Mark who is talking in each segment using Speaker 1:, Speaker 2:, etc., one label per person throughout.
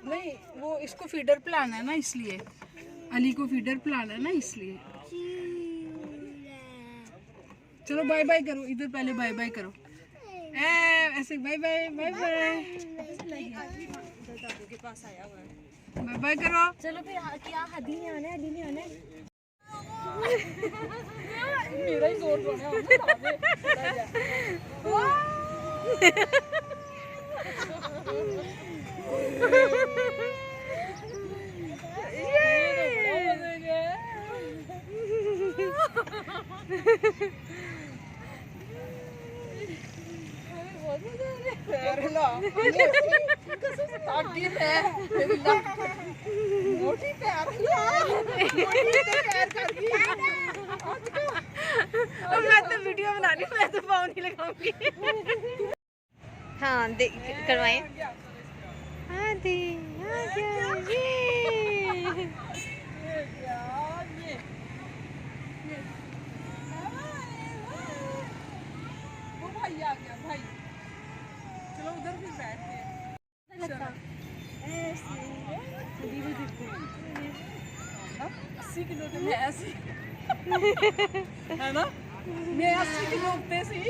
Speaker 1: नहीं, वो इसको फीडर पिलाना है ना, इसलिए अली को फीडर पिलाना है ना, इसलिए। चलो बाय बाय करो, इधर पहले बाय बाय करो, ऐसे बाय बाय बाय बाय के पास आया हुआ है, बाय बाय करो। चलो फिर क्या हदी नहीं आना है, हदी नहीं आना है। मेरा ही जोर जोर मैं तो वीडियो बना रही हूँ, मैं तो पाँव नहीं लगाऊंगी।
Speaker 2: हाँ करवाएं। हाँ दी
Speaker 1: वो भाई आ गया भाई, चलो उधर भी बैठते हैं। 80 किलो तो मैं ऐसी है ना, मैं 80 किलो उठते सी,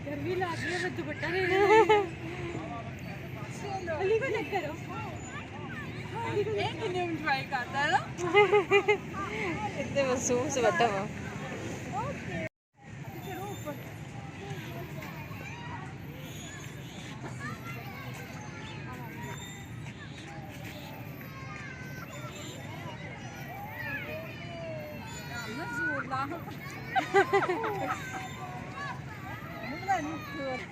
Speaker 1: गर्मी लग रही है, मैं दुपट्टा ले अली को चेक करो, एक किलो एंजॉय करता है ना,
Speaker 2: इतने मासूम से बैठा हुआ।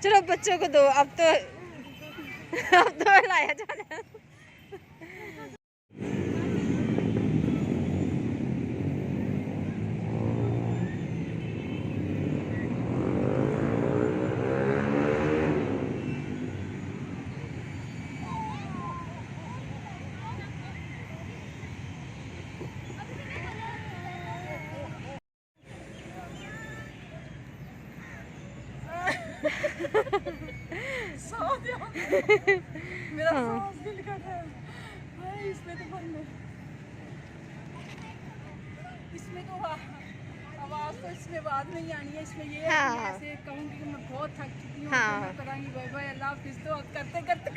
Speaker 2: चलो बच्चों को दो, अब तो लाया जा रहा है।
Speaker 1: मेरा सांस दिल कर रहा है भाई, इसमें तो भरना, इसमें तो आवाज तो इसमें बाद नहीं आनी है, इसमें ये ऐसे कहूँगी कि मैं बहुत थक चुकी हूँ, मैं करांगी बाय बाय, अल्लाह हाफिज़, तो करते करते